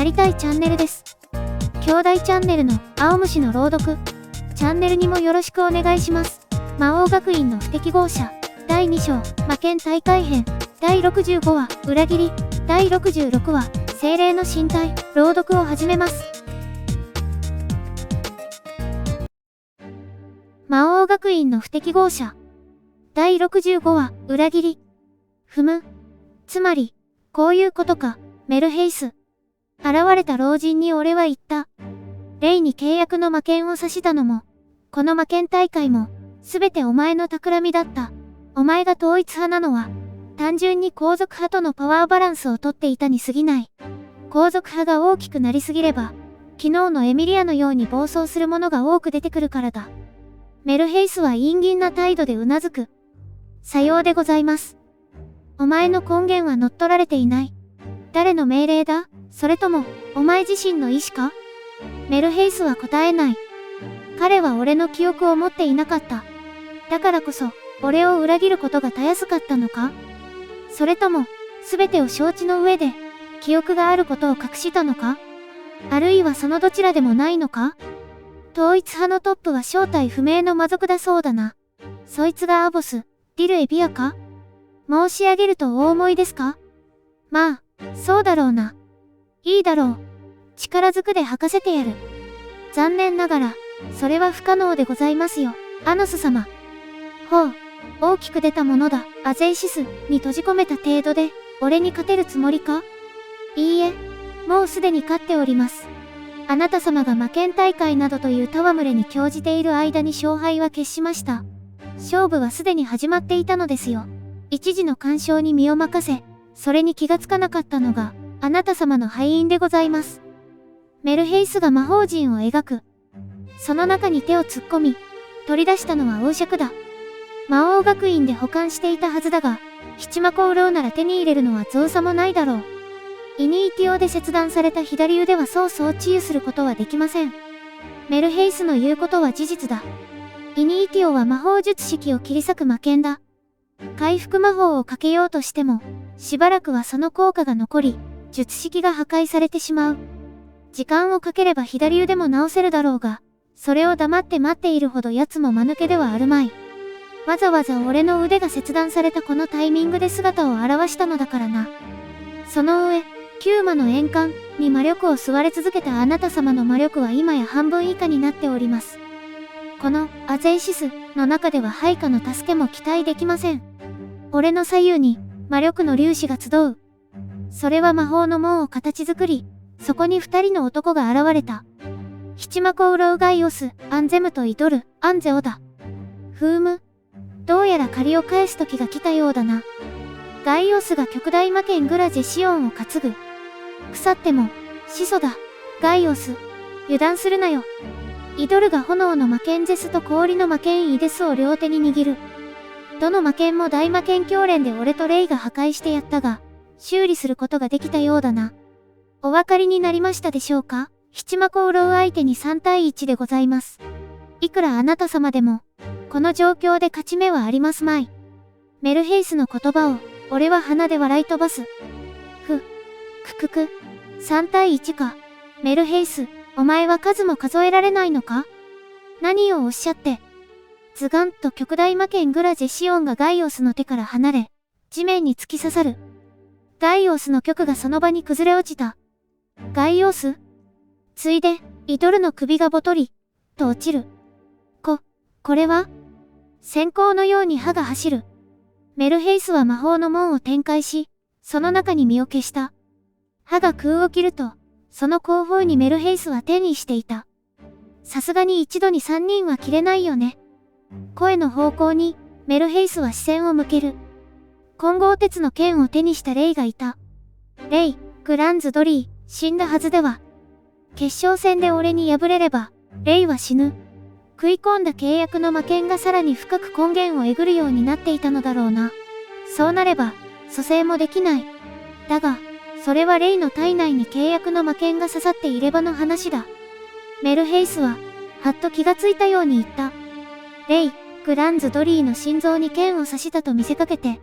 なりたいチャンネルです。兄弟チャンネルの青虫の朗読チャンネルにもよろしくお願いします。魔王学院の不適合者第2章魔剣大会編第65話裏切り第66話精霊の身体朗読を始めます。魔王学院の不適合者第65話裏切り。つまりこういうことか。メルヘイス。現れた老人に俺は言った。レイに契約の魔剣を差したのもこの魔剣大会もすべてお前の企みだった。お前が統一派なのは単純に皇族派とのパワーバランスをとっていたに過ぎない。皇族派が大きくなりすぎれば昨日のエミリアのように暴走する者が多く出てくるからだ。メルヘイスは陰銀な態度でうなずく。さようでございます。お前の根源は乗っ取られていない。誰の命令だ？それともお前自身の意志か？メルヘイスは答えない。彼は俺の記憶を持っていなかった。だからこそ俺を裏切ることがたやすかったのか？それとも全てを承知の上で記憶があることを隠したのか？あるいはそのどちらでもないのか？統一派のトップは正体不明の魔族だそうだな。そいつがアボス、ディルエビアか？申し上げるとお思いですか？まあ、そうだろうな。いいだろう。力ずくで吐かせてやる。残念ながら、それは不可能でございますよ、アノス様。ほう、大きく出たものだ。アゼイシスに閉じ込めた程度で、俺に勝てるつもりか？いいえ、もうすでに勝っております。あなた様が魔剣大会などという戯れに興じている間に勝敗は決しました。勝負はすでに始まっていたのですよ。一時の干渉に身を任せ、それに気がつかなかったのが、あなた様の敗因でございます。メルヘイスが魔法陣を描く。その中に手を突っ込み、取り出したのは王爵だ。魔王学院で保管していたはずだが、七魔コウロウなら手に入れるのは造作もないだろう。イニーティオで切断された左腕はそうそう治癒することはできません。メルヘイスの言うことは事実だ。イニーティオは魔法術式を切り裂く魔剣だ。回復魔法をかけようとしても、しばらくはその効果が残り、術式が破壊されてしまう。時間をかければ左腕も治せるだろうが、それを黙って待っているほど奴も間抜けではあるまい。わざわざ俺の腕が切断されたこのタイミングで姿を現したのだからな。その上、9魔の円環に魔力を吸われ続けたあなた様の魔力は今や半分以下になっております。このアゼイシスの中では配下の助けも期待できません。俺の左右に魔力の粒子が集う。それは魔法の門を形作り、そこに2人の男が現れた。七魔コウロウガイオス、アンゼムとイドル、アンゼオだ。どうやら借りを返す時が来たようだな。ガイオスが極大魔剣グラジェシオンを担ぐ。腐っても始祖だ。ガイオス、油断するなよ。イドルが炎の魔剣ゼスと氷の魔剣イデスを両手に握る。どの魔剣も大魔剣教練で俺とレイが破壊してやったが、修理することができたようだな。お分かりになりましたでしょうか？七魔コウロウ相手に3対1でございます。いくらあなた様でも、この状況で勝ち目はありますまい。メルヘイスの言葉を、俺は鼻で笑い飛ばす。3対1か。メルヘイス、お前は数も数えられないのか？何をおっしゃって。ズガンと極大魔剣グラジェシオンがガイオスの手から離れ、地面に突き刺さる。ガイオスの玉がその場に崩れ落ちた。ガイオス？ついで、イドルの首がボトリ、と落ちる。これは？閃光のように歯が走る。メルヘイスは魔法の門を展開し、その中に身を消した。歯が空を切ると、その後方にメルヘイスは手にしていた。さすがに一度に3人は切れないよね。声の方向に、メルヘイスは視線を向ける。混合鉄の剣を手にしたレイがいた。レイ、グランズドリー、死んだはずでは。決勝戦で俺に敗れれば、レイは死ぬ。食い込んだ契約の魔剣がさらに深く根源をえぐるようになっていたのだろうな。そうなれば、蘇生もできない。だが、それはレイの体内に契約の魔剣が刺さっていればの話だ。メルヘイスは、はっと気がついたように言った。レイ、グランズドリーの心臓に剣を刺したと見せかけて、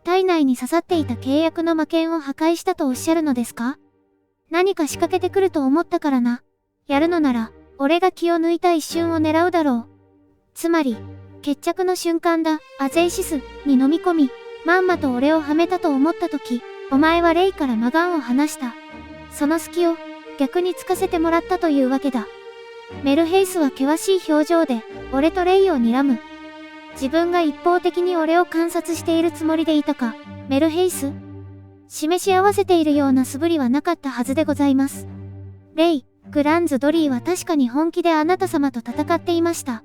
体内に刺さっていた契約の魔剣を破壊したとおっしゃるのですか？何か仕掛けてくると思ったからな。やるのなら、俺が気を抜いた一瞬を狙うだろう。つまり、決着の瞬間だ、アゼイシスに飲み込み、まんまと俺をはめたと思った時、お前はレイからマガンを離した。その隙を逆につかせてもらったというわけだ。メルヘイスは険しい表情で、俺とレイを睨む。自分が一方的に俺を観察しているつもりでいたか、メルヘイス？示し合わせているような素振りはなかったはずでございます。レイ、グランズドリーは確かに本気であなた様と戦っていました。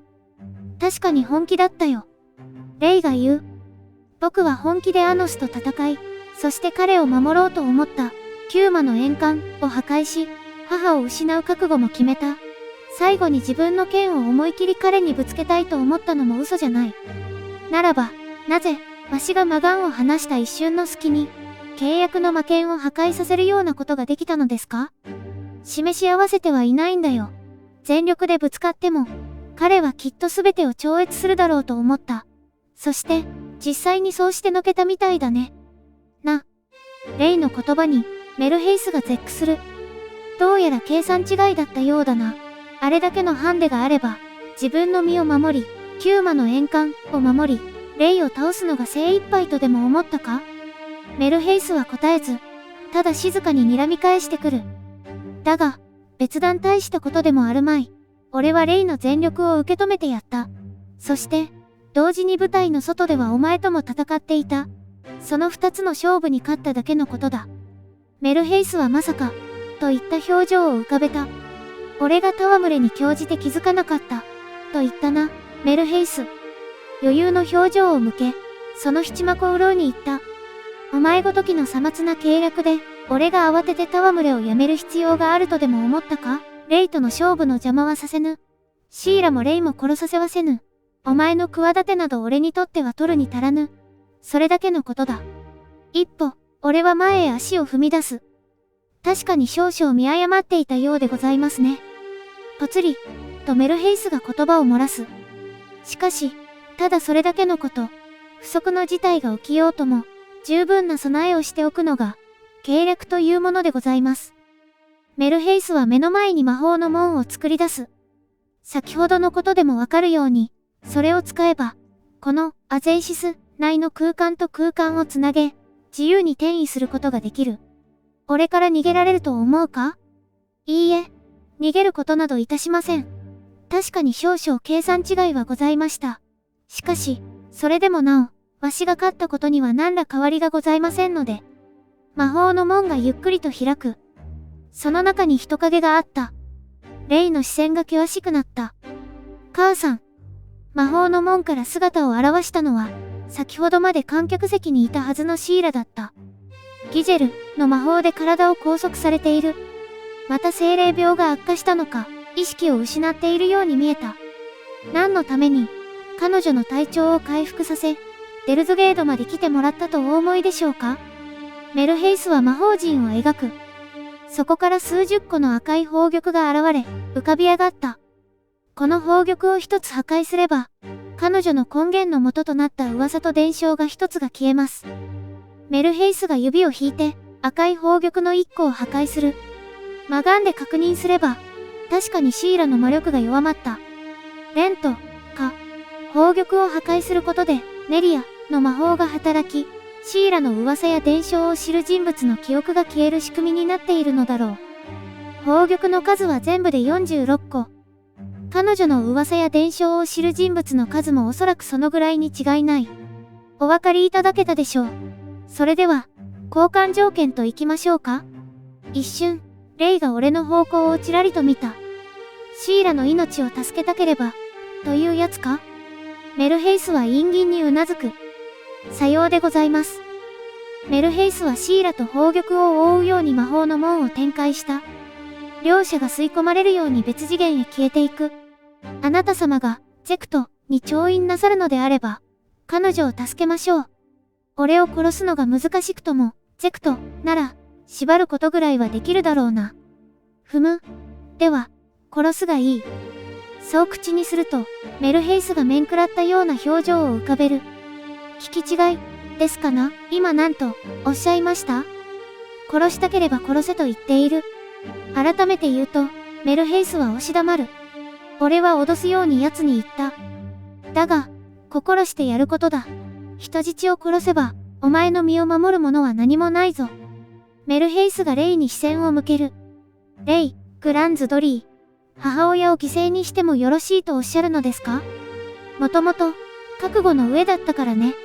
確かに本気だったよ。レイが言う。僕は本気でアノスと戦い、そして彼を守ろうと思った。キューマの円環を破壊し、母を失う覚悟も決めた。最後に自分の剣を思い切り彼にぶつけたいと思ったのも嘘じゃない。ならば、なぜ、わしがマガンを離した一瞬の隙に、契約の魔剣を破壊させるようなことができたのですか？示し合わせてはいないんだよ。全力でぶつかっても、彼はきっと全てを超越するだろうと思った。そして、実際にそうしてのけたみたいだね。レイの言葉に、メルヘイスが絶句する。どうやら計算違いだったようだな。あれだけのハンデがあれば、自分の身を守り、キューマの円環を守り、レイを倒すのが精一杯とでも思ったか？メルヘイスは答えず、ただ静かに睨み返してくる。だが、別段大したことでもあるまい。俺はレイの全力を受け止めてやった。そして、同時に舞台の外ではお前とも戦っていた。その二つの勝負に勝っただけのことだ。メルヘイスはまさか、といった表情を浮かべた。俺が戯れに興じて気づかなかった。と言ったな、メルヘイス。余裕の表情を向け、その七幕を潤に言った。お前ごときのさまつな計略で、俺が慌てて戯れをやめる必要があるとでも思ったか？レイとの勝負の邪魔はさせぬ。シーラもレイも殺させはせぬ。お前の企てなど俺にとっては取るに足らぬ。それだけのことだ。一歩、俺は前へ足を踏み出す。確かに少々見誤っていたようでございますね。ぽつり、とメルヘイスが言葉を漏らす。しかし、ただそれだけのこと、不測の事態が起きようとも、十分な備えをしておくのが、計略というものでございます。メルヘイスは目の前に魔法の門を作り出す。先ほどのことでもわかるように、それを使えば、このアゼイシス内の空間と空間をつなげ、自由に転移することができる。俺から逃げられると思うか？いいえ、逃げることなどいたしません。確かに少々計算違いはございました。しかし、それでもなお、わしが勝ったことには何ら変わりがございませんので。魔法の門がゆっくりと開く。その中に人影があった。レイの視線が険しくなった。母さん。魔法の門から姿を現したのは、先ほどまで観客席にいたはずのシーラだった。ギジェルの魔法で体を拘束されている。また精霊病が悪化したのか、意識を失っているように見えた。何のために、彼女の体調を回復させ、デルズゲードまで来てもらったとお思いでしょうか？メルヘイスは魔法陣を描く。そこから数十個の赤い宝玉が現れ、浮かび上がった。この宝玉を一つ破壊すれば、彼女の根源の元となった噂と伝承が一つが消えます。メルヘイスが指を引いて、赤い宝玉の一個を破壊する。マガンで確認すれば、確かにシーラの魔力が弱まった。レント、か、宝玉を破壊することで、ネリアの魔法が働き、シーラの噂や伝承を知る人物の記憶が消える仕組みになっているのだろう。宝玉の数は全部で46個。彼女の噂や伝承を知る人物の数もおそらくそのぐらいに違いない。お分かりいただけたでしょう。それでは、交換条件といきましょうか。一瞬、レイが俺の方向をちらりと見た。シーラの命を助けたければ、というやつか？メルヘイスは陰銀にうなずく。さようでございます。メルヘイスはシーラと宝玉を覆うように魔法の門を展開した。両者が吸い込まれるように別次元へ消えていく。あなた様が、ゼクトに調印なさるのであれば、彼女を助けましょう。俺を殺すのが難しくとも、ゼクトなら、縛ることぐらいはできるだろうな。ふむ。では、殺すがいい。そう口にすると、メルヘイスが面食らったような表情を浮かべる。聞き違い、ですかな？今何と、おっしゃいました？殺したければ殺せと言っている。改めて言うと、メルヘイスは押し黙る。俺は脅すように奴に言った。だが、心してやることだ。人質を殺せば、お前の身を守るものは何もないぞ。メルヘイスがレイに視線を向ける。レイ、グランズドリー。母親を犠牲にしてもよろしいとおっしゃるのですか？もともと、覚悟の上だったからね。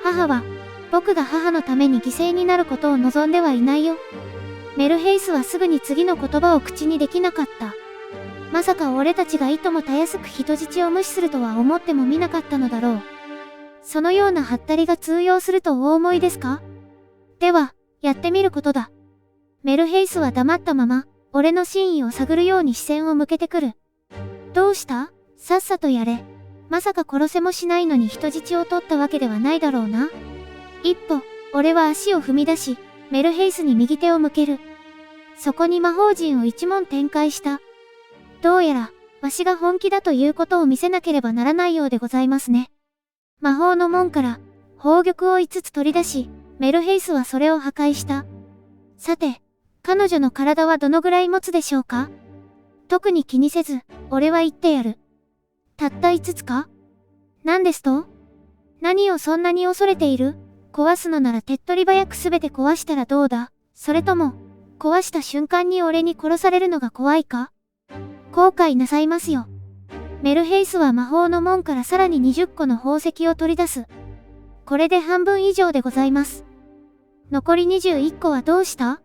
母は、僕が母のために犠牲になることを望んではいないよ。メルヘイスはすぐに次の言葉を口にできなかった。まさか俺たちがいともたやすく人質を無視するとは思ってもみなかったのだろう。そのようなハッタリが通用するとお思いですか？では、やってみることだ。メルヘイスは黙ったまま、俺の真意を探るように視線を向けてくる。どうした？さっさとやれ。まさか殺せもしないのに人質を取ったわけではないだろうな。一歩、俺は足を踏み出し、メルヘイスに右手を向ける。そこに魔法陣を一問展開した。どうやら、わしが本気だということを見せなければならないようでございますね。魔法の門から、宝玉を5つ取り出し、メルヘイスはそれを破壊した。さて、彼女の体はどのぐらい持つでしょうか？特に気にせず、俺は言ってやる。たった5つか？何ですと？何をそんなに恐れている？壊すのなら手っ取り早くすべて壊したらどうだ？それとも、壊した瞬間に俺に殺されるのが怖いか？後悔なさいますよ。メルヘイスは魔法の門からさらに20個の宝石を取り出す。これで半分以上でございます。残り21個はどうした？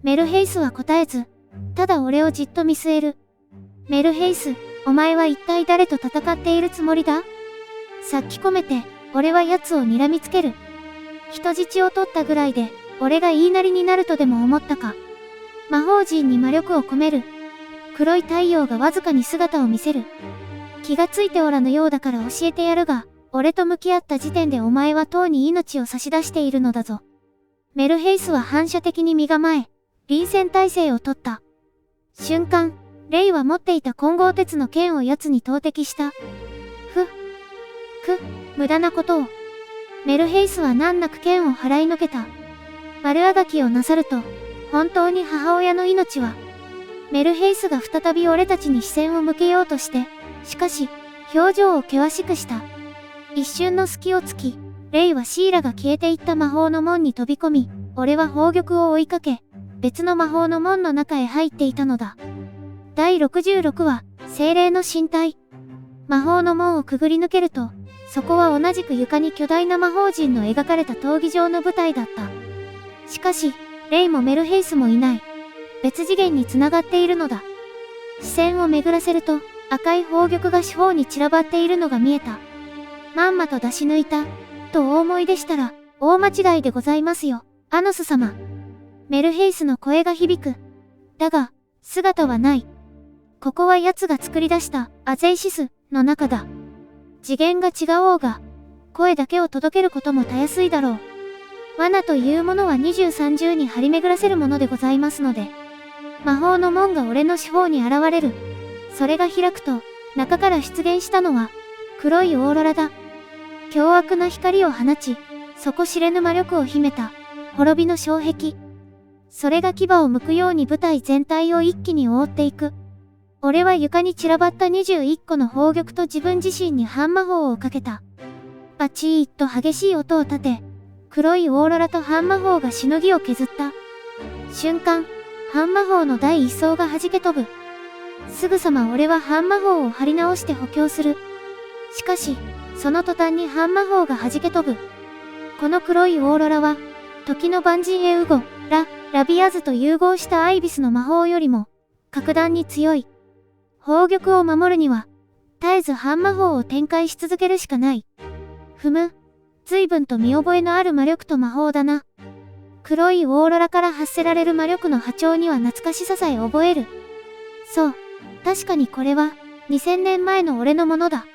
メルヘイスは答えず、ただ俺をじっと見据える。メルヘイス、お前は一体誰と戦っているつもりだ？さっき込めて、俺は奴を睨みつける。人質を取ったぐらいで、俺が言いなりになるとでも思ったか。魔法陣に魔力を込める。黒い太陽がわずかに姿を見せる。気がついておらぬようだから教えてやるが、俺と向き合った時点でお前はとうに命を差し出しているのだぞ。メルヘイスは反射的に身構え、臨戦態勢をとった。瞬間、レイは持っていた混合鉄の剣を奴に投擲した。無駄なことを。メルヘイスは難なく剣を払いのけた。悪あがきをなさると、本当に母親の命は。メルヘイスが再び俺たちに視線を向けようとして、しかし、表情を険しくした。一瞬の隙を突き、レイはシーラが消えていった魔法の門に飛び込み、俺は宝玉を追いかけ、別の魔法の門の中へ入っていたのだ。第66話、精霊の身体。魔法の門をくぐり抜けると、そこは同じく床に巨大な魔法陣の描かれた闘技場の舞台だった。しかし、レイもメルヘイスもいない。別次元に繋がっているのだ。視線を巡らせると、赤い宝玉が四方に散らばっているのが見えた。まんまと出し抜いた、とお思いでしたら、大間違いでございますよ、アノス様。メルヘイスの声が響く。だが、姿はない。ここは奴が作り出したアゼイシスの中だ。次元が違おうが、声だけを届けることもたやすいだろう。罠というものは23重に張り巡らせるものでございますので、魔法の門が俺の四方に現れる。それが開くと、中から出現したのは、黒いオーロラだ。凶悪な光を放ち、底知れぬ魔力を秘めた、滅びの障壁。それが牙を剥くように舞台全体を一気に覆っていく。俺は床に散らばった21個の宝玉と自分自身に半魔法をかけた。バチーッと激しい音を立て、黒いオーロラと半魔法がしのぎを削った。瞬間、半魔法の第一層が弾け飛ぶ。すぐさま俺は半魔法を張り直して補強する。しかし、その途端に半魔法が弾け飛ぶ。この黒いオーロラは、時の万人エウゴ、ラビアズと融合したアイビスの魔法よりも、格段に強い。宝玉を守るには、絶えず半魔法を展開し続けるしかない。随分と見覚えのある魔力と魔法だな。黒いオーロラから発せられる魔力の波長には懐かしささえ覚える。そう、確かにこれは、2000年前の俺のものだ。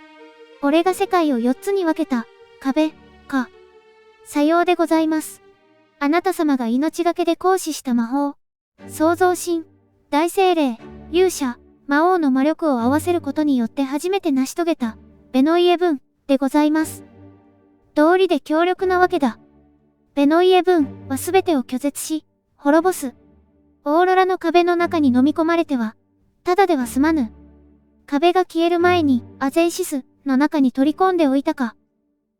俺が世界を4つに分けた、壁、か。さようでございます。あなた様が命がけで行使した魔法、創造神、大精霊、勇者、魔王の魔力を合わせることによって初めて成し遂げた、ベノイエ文、でございます。道理で強力なわけだ。ベノイエ文は全てを拒絶し、滅ぼす。オーロラの壁の中に飲み込まれては、ただでは済まぬ。壁が消える前に、アゼイシスの中に取り込んでおいたか。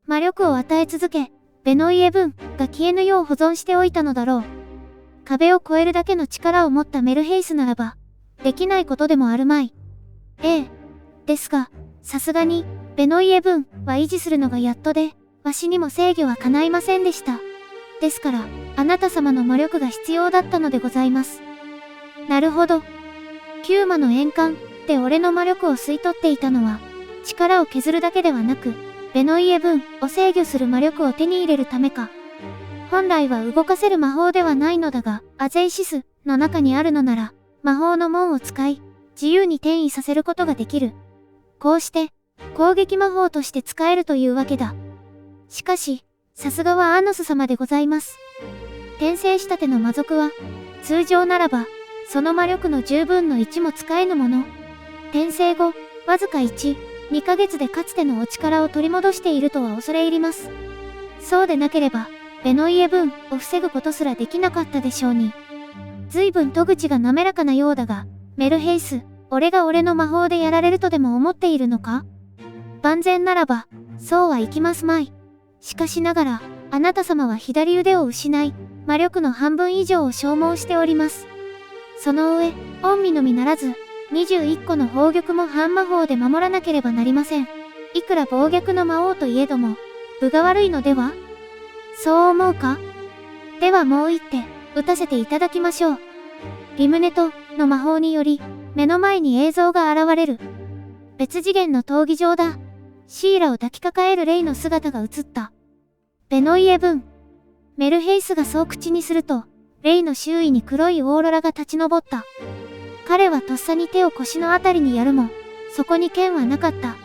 魔力を与え続け、ベノイエ分が消えぬよう保存しておいたのだろう。壁を越えるだけの力を持ったメルヘイスならば、できないことでもあるまい。ええ。ですが、さすがに、ベノイエ分は維持するのがやっとで、わしにも制御は叶いませんでした。ですから、あなた様の魔力が必要だったのでございます。なるほど。キューマの円環で俺の魔力を吸い取っていたのは、力を削るだけではなく、ベノイエ分を制御する魔力を手に入れるためか。本来は動かせる魔法ではないのだが、アゼイシスの中にあるのなら、魔法の門を使い、自由に転移させることができる。こうして、攻撃魔法として使えるというわけだ。しかし、さすがはアノス様でございます。転生したての魔族は、通常ならば、その魔力の10分の1も使えぬもの。転生後、わずか1、2ヶ月でかつてのお力を取り戻しているとは恐れ入ります。そうでなければ、ベノイエ分を防ぐことすらできなかったでしょうに。随分戸口が滑らかなようだが、メルヘイス、俺が俺の魔法でやられるとでも思っているのか？万全ならば、そうはいきますまい。しかしながら、あなた様は左腕を失い、魔力の半分以上を消耗しております。その上、御身のみならず、21個の宝玉も半魔法で守らなければなりません。いくら暴虐の魔王といえども、分が悪いのでは？そう思うか？ではもう一手、打たせていただきましょう。リムネトの魔法により、目の前に映像が現れる。別次元の闘技場だ。シーラを抱きかかえるレイの姿が映った。ベノイエ分。メルヘイスがそう口にすると、レイの周囲に黒いオーロラが立ち上った。彼はとっさに手を腰のあたりにやるも、そこに剣はなかった。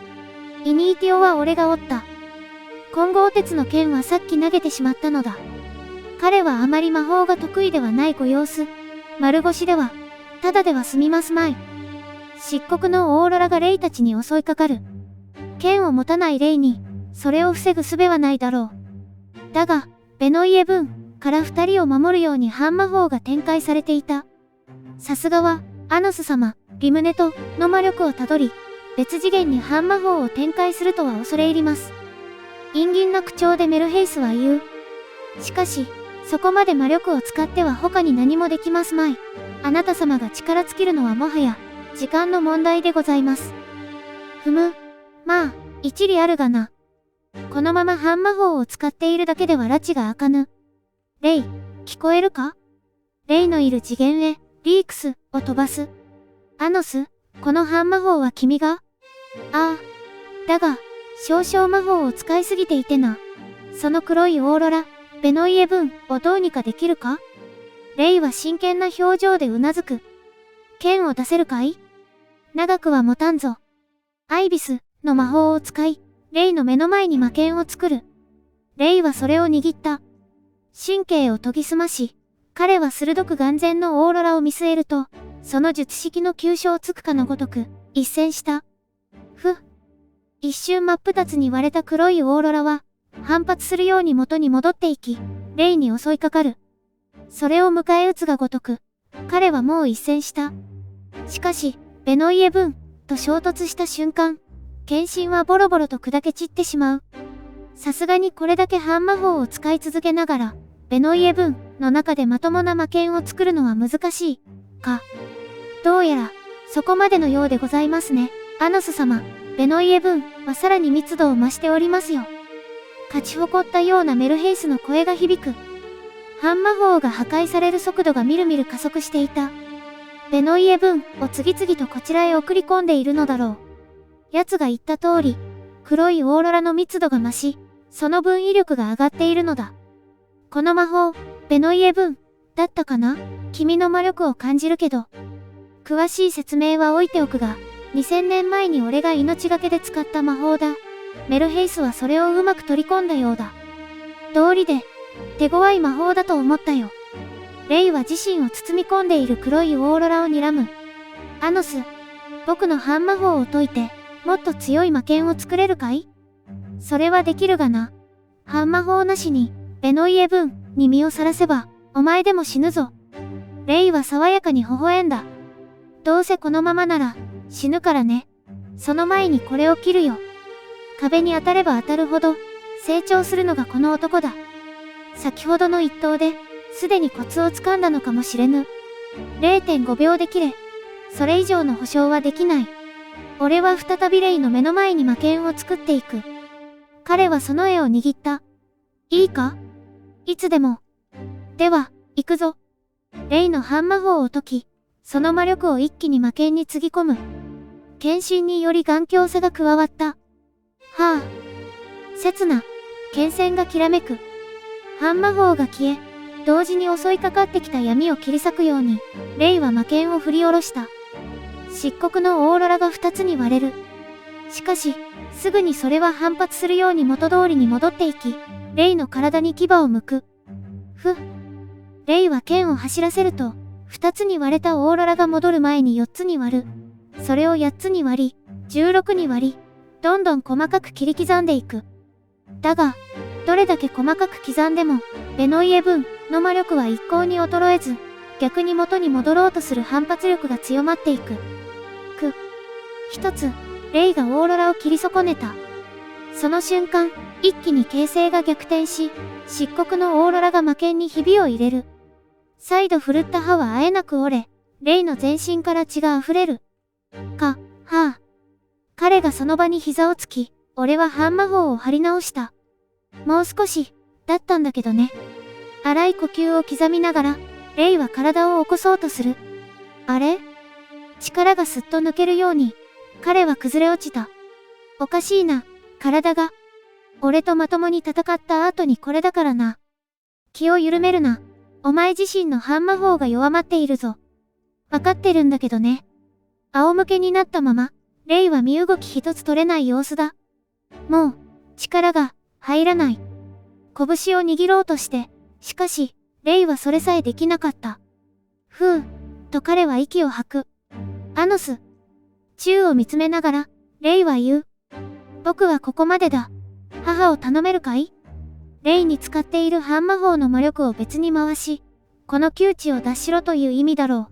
イニーティオは俺が折った。混合鉄の剣はさっき投げてしまったのだ。彼はあまり魔法が得意ではないご様子。丸腰では、ただでは済みますまい。漆黒のオーロラがレイたちに襲いかかる。剣を持たないレイに、それを防ぐ術はないだろう。だが、ベノイエ分から2人を守るように半魔法が展開されていた。さすがは、アノス様、リムネトの魔力をたどり、別次元に半魔法を展開するとは恐れ入ります。陰銀な口調でメルヘイスは言う。しかし、そこまで魔力を使っては他に何もできますまい。あなた様が力尽きるのはもはや、時間の問題でございます。ふむ。まあ、一理あるがな。このまま半魔法を使っているだけでは埒が明かぬ。レイ、聞こえるか？レイのいる次元へ、リークスを飛ばす。アノス、この半魔法は君が？ああ。だが、少々魔法を使いすぎていてな。その黒いオーロラ、ベノイエ分をどうにかできるか？レイは真剣な表情でうなずく。剣を出せるかい？長くは持たんぞ。アイビスの魔法を使い、レイの目の前に魔剣を作る。レイはそれを握った。神経を研ぎ澄まし、彼は鋭く眼前のオーロラを見据えると、その術式の急所をつくかのごとく、一閃した。一瞬真っ二つに割れた黒いオーロラは、反発するように元に戻っていき、レイに襲いかかる。それを迎え撃つがごとく、彼はもう一閃した。しかし、ベノイエ分と衝突した瞬間、剣身はボロボロと砕け散ってしまう。さすがにこれだけ半魔法を使い続けながら、ベノイエ分の中でまともな魔剣を作るのは難しい、か。どうやら、そこまでのようでございますね。アノス様、ベノイエ分はさらに密度を増しておりますよ。勝ち誇ったようなメルヘイスの声が響く。半魔法が破壊される速度がみるみる加速していた。ベノイエ分を次々とこちらへ送り込んでいるのだろう。奴が言った通り、黒いオーロラの密度が増し、その分威力が上がっているのだ。この魔法、ベノイエ分だったかな？君の魔力を感じるけど。詳しい説明は置いておくが、2000年前に俺が命がけで使った魔法だ。メルヘイスはそれをうまく取り込んだようだ。道理で、手強い魔法だと思ったよ。レイは自身を包み込んでいる黒いオーロラを睨む。アノス、僕の半魔法を解いて、もっと強い魔剣を作れるかい？それはできるがな。半魔法なしに、ベノイエ分に身をさらせば、お前でも死ぬぞ。レイは爽やかに微笑んだ。どうせこのままなら、死ぬからね。その前にこれを切るよ。壁に当たれば当たるほど、成長するのがこの男だ。先ほどの一投で、すでにコツをつかんだのかもしれぬ。0.5 秒で切れ。それ以上の保証はできない。俺は再びレイの目の前に魔剣を作っていく。彼はその絵を握った。いいか？いつでも。では、行くぞ。レイの半魔法を解き、その魔力を一気に魔剣につぎ込む。献身により頑強さが加わった。はあ。刹那、剣線がきらめく。半魔法が消え、同時に襲いかかってきた闇を切り裂くように、レイは魔剣を振り下ろした。漆黒のオーロラが二つに割れる。しかし、すぐにそれは反発するように元通りに戻っていき、レイの体に牙を向く。レイは剣を走らせると、二つに割れたオーロラが戻る前に四つに割る。それを八つに割り、16に割り、どんどん細かく切り刻んでいく。だが、どれだけ細かく刻んでも、ベノイエ分の魔力は一向に衰えず、逆に元に戻ろうとする反発力が強まっていく。一つ、レイがオーロラを切り損ねた。その瞬間、一気に形勢が逆転し、漆黒のオーロラが魔剣にひびを入れる。再度振るった刃はあえなく折れ、レイの全身から血が溢れる。はあ。彼がその場に膝をつき、俺は半魔法を張り直した。もう少し、だったんだけどね。荒い呼吸を刻みながら、レイは体を起こそうとする。あれ？力がすっと抜けるように、彼は崩れ落ちた。おかしいな、体が。俺とまともに戦った後にこれだからな。気を緩めるな。お前自身の半魔法が弱まっているぞ。わかってるんだけどね。仰向けになったまま、レイは身動き一つ取れない様子だ。もう、力が入らない。拳を握ろうとして、しかし、レイはそれさえできなかった。と彼は息を吐く。アノス。宙を見つめながら、レイは言う。僕はここまでだ。母を頼めるかい？レイに使っている半魔法の魔力を別に回し、この窮地を脱しろという意味だろ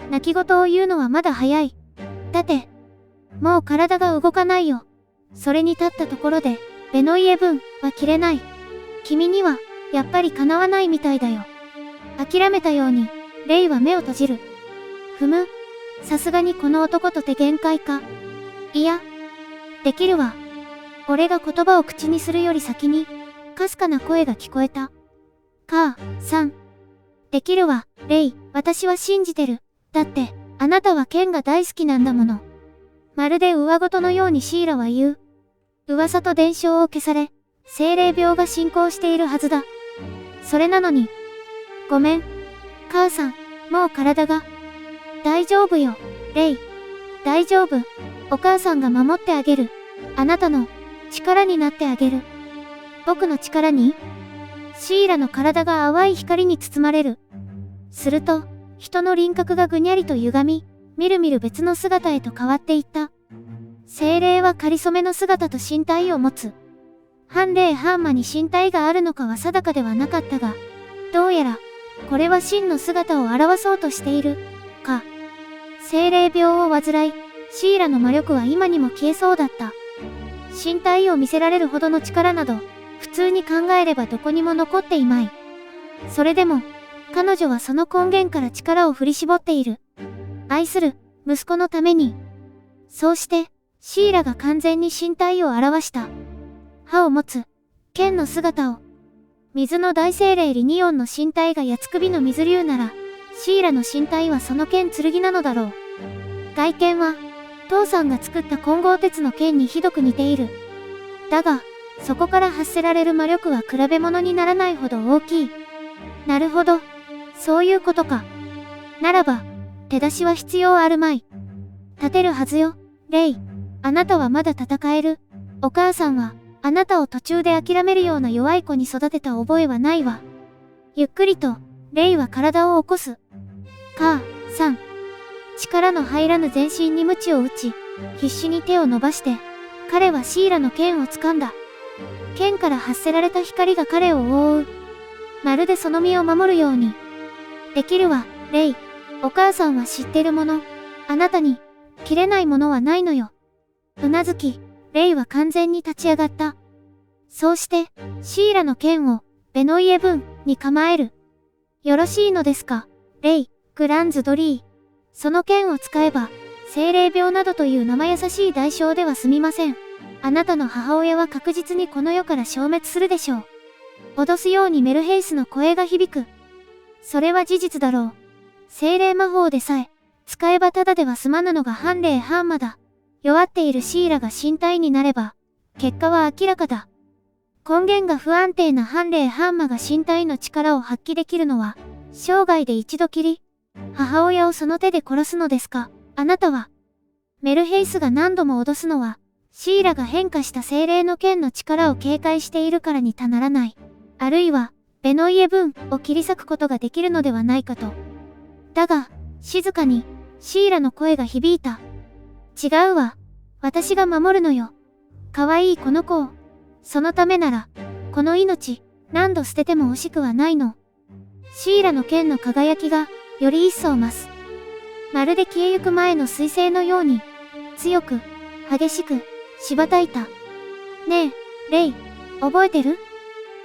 う。泣き言を言うのはまだ早い。だって、もう体が動かないよ。それに立ったところで、ベノイエ分は切れない。君には、やっぱり叶わないみたいだよ。諦めたように、レイは目を閉じる。さすがにこの男とて限界か。いや、できるわ。俺が言葉を口にするより先に、かすかな声が聞こえた。母さん。できるわ、レイ、私は信じてる。だって、あなたは剣が大好きなんだもの。まるで上事のようにシーラは言う。噂と伝承を消され、精霊病が進行しているはずだ。それなのに。ごめん。母さん、もう体が。大丈夫よ、レイ。大丈夫。お母さんが守ってあげる。あなたの力になってあげる。僕の力に？シーラの体が淡い光に包まれる。すると、人の輪郭がぐにゃりと歪み、みるみる別の姿へと変わっていった。精霊は仮初めの姿と身体を持つ。半霊半魔に身体があるのかは定かではなかったが、どうやら、これは真の姿を表そうとしている、か。精霊病を患い、シーラの魔力は今にも消えそうだった。身体を見せられるほどの力など、普通に考えればどこにも残っていまい。それでも、彼女はその根源から力を振り絞っている。愛する、息子のために。そうして、シーラが完全に身体を表した。歯を持つ、剣の姿を。水の大精霊リニオンの身体が八つ首の水竜なら、シーラの身体はその剣剣なのだろう。外見は、父さんが作った混合鉄の剣にひどく似ている。だが、そこから発せられる魔力は比べ物にならないほど大きい。なるほど。そういうことか。ならば、手出しは必要あるまい。立てるはずよ、レイ。あなたはまだ戦える。お母さんは、あなたを途中で諦めるような弱い子に育てた覚えはないわ。ゆっくりと、レイは体を起こす。母さん。力の入らぬ全身に鞭を打ち、必死に手を伸ばして、彼はシーラの剣を掴んだ。剣から発せられた光が彼を覆う。まるでその身を守るように。できるわ、レイ、お母さんは知ってるもの。あなたに、切れないものはないのよ。うなずき、レイは完全に立ち上がった。そうして、シーラの剣を、ベノイエ分に構える。よろしいのですか、レイ、グランズドリー。その剣を使えば、精霊病などという生優しい代償では済みません。あなたの母親は確実にこの世から消滅するでしょう。脅すようにメルヘイスの声が響く。それは事実だろう。精霊魔法でさえ、使えばただでは済まぬのが半霊半魔だ。弱っているシーラが身体になれば、結果は明らかだ。根源が不安定な半霊半魔が身体の力を発揮できるのは、生涯で一度きり。母親をその手で殺すのですか、あなたは。メルヘイスが何度も脅すのは、シーラが変化した精霊の剣の力を警戒しているからに他ならない。あるいは、ベノイエ分を切り裂くことができるのではないかと。だが、静かに、シーラの声が響いた。違うわ。私が守るのよ。可愛いこの子を。そのためなら、この命、何度捨てても惜しくはないの。シーラの剣の輝きが、より一層増す。まるで消えゆく前の彗星のように、強く、激しく、羽ばたいた。ねえ、レイ、覚えてる？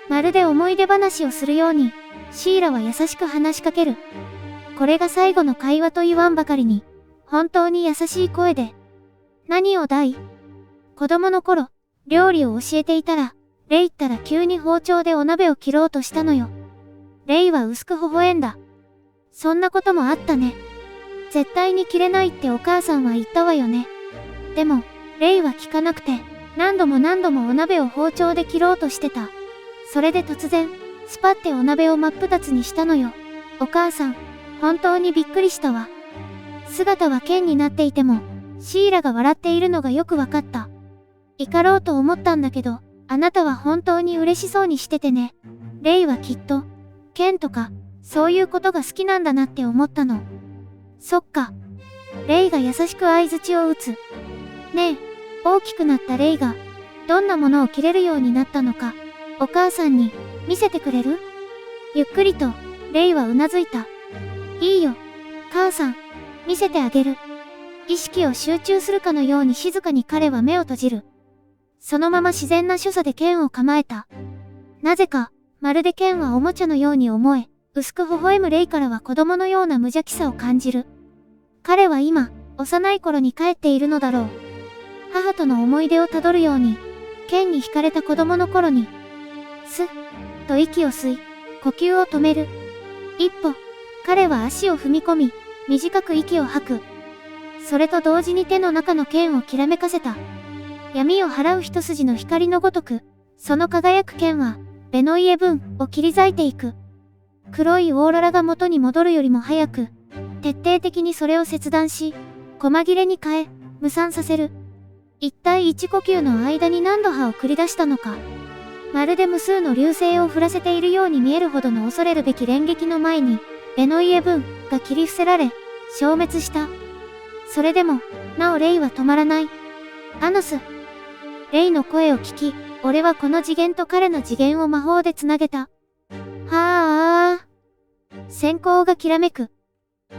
まるで思い出話をするように、シーラは優しく話しかける。これが最後の会話と言わんばかりに、本当に優しい声で。何をだい？子供の頃、料理を教えていたら、レイったら急に包丁でお鍋を切ろうとしたのよ。レイは薄く微笑んだ。そんなこともあったね。絶対に切れないってお母さんは言ったわよね。でも、レイは聞かなくて、何度もお鍋を包丁で切ろうとしてた。それで突然、スパってお鍋を真っ二つにしたのよ。お母さん、本当にびっくりしたわ。姿は剣になっていても、シーラが笑っているのがよくわかった。怒ろうと思ったんだけど、あなたは本当に嬉しそうにしててね。レイはきっと、剣とか、そういうことが好きなんだなって思ったの。そっか。レイが優しく相槌を打つ。ねえ、大きくなったレイが、どんなものを切れるようになったのか、お母さんに、見せてくれる？ゆっくりと、レイはうなずいた。いいよ、母さん、見せてあげる。意識を集中するかのように静かに彼は目を閉じる。そのまま自然な所作で剣を構えた。なぜか、まるで剣はおもちゃのように思え、薄く微笑むレイからは子供のような無邪気さを感じる。彼は今、幼い頃に帰っているのだろう。母との思い出をたどるように、剣に惹かれた子供の頃に、すっと息を吸い、呼吸を止める。一歩、彼は足を踏み込み、短く息を吐く。それと同時に手の中の剣をきらめかせた。闇を払う一筋の光のごとく、その輝く剣は、ベノイエ分を切り裂いていく。黒いオーロラが元に戻るよりも早く、徹底的にそれを切断し、細切れに変え、無産させる。一体一呼吸の間に何度刃を繰り出したのか。まるで無数の流星を降らせているように見えるほどの恐れるべき連撃の前に、ベノイエ分が切り伏せられ、消滅した。それでも、なおレイは止まらない。アノス。レイの声を聞き、俺はこの次元と彼の次元を魔法でつなげた。はあ。閃光がきらめく。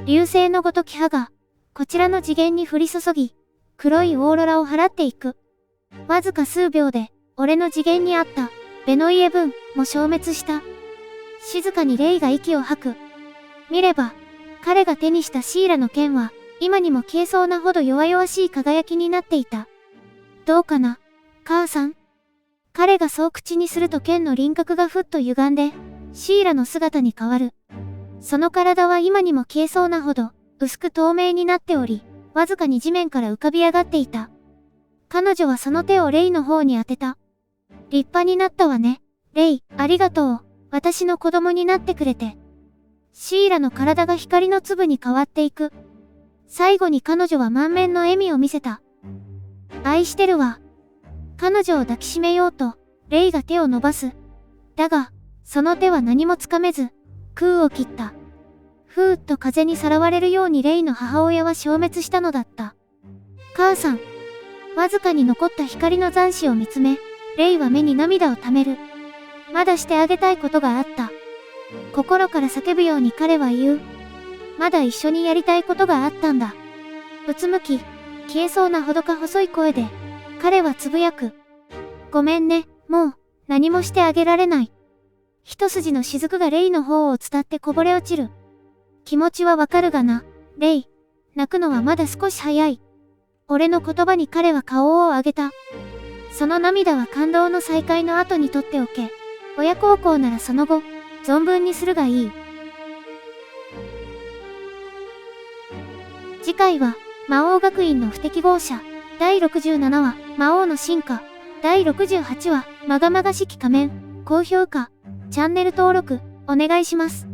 流星のごとき刃が、こちらの次元に降り注ぎ、黒いオーロラを払っていく。わずか数秒で、俺の次元にあった、ベノイエ分も消滅した。静かにレイが息を吐く。見れば、彼が手にしたシーラの剣は、今にも消えそうなほど弱々しい輝きになっていた。どうかな、母さん。彼がそう口にすると剣の輪郭がふっと歪んで、シーラの姿に変わる。その体は今にも消えそうなほど、薄く透明になっており、わずかに地面から浮かび上がっていた。彼女はその手をレイの方に当てた。立派になったわね。レイ、ありがとう。私の子供になってくれて。シーラの体が光の粒に変わっていく。最後に彼女は満面の笑みを見せた。愛してるわ。彼女を抱きしめようと、レイが手を伸ばす。だが、その手は何もつかめず、空を切った。ふーっと風にさらわれるようにレイの母親は消滅したのだった。母さん。わずかに残った光の残滓を見つめ、レイは目に涙をためる。まだしてあげたいことがあった。心から叫ぶように彼は言う。まだ一緒にやりたいことがあったんだ。うつむき、消えそうなほどか細い声で、彼はつぶやく。ごめんね、もう、何もしてあげられない。一筋の雫がレイの方を伝ってこぼれ落ちる。気持ちはわかるがな、レイ。泣くのはまだ少し早い。俺の言葉に彼は顔を上げた。その涙は感動の再会の後にとっておけ。親孝行ならその後、存分にするがいい。次回は、魔王学院の不適合者。第67話、魔王の進化。第68話、まがまがしき仮面。高評価、チャンネル登録、お願いします。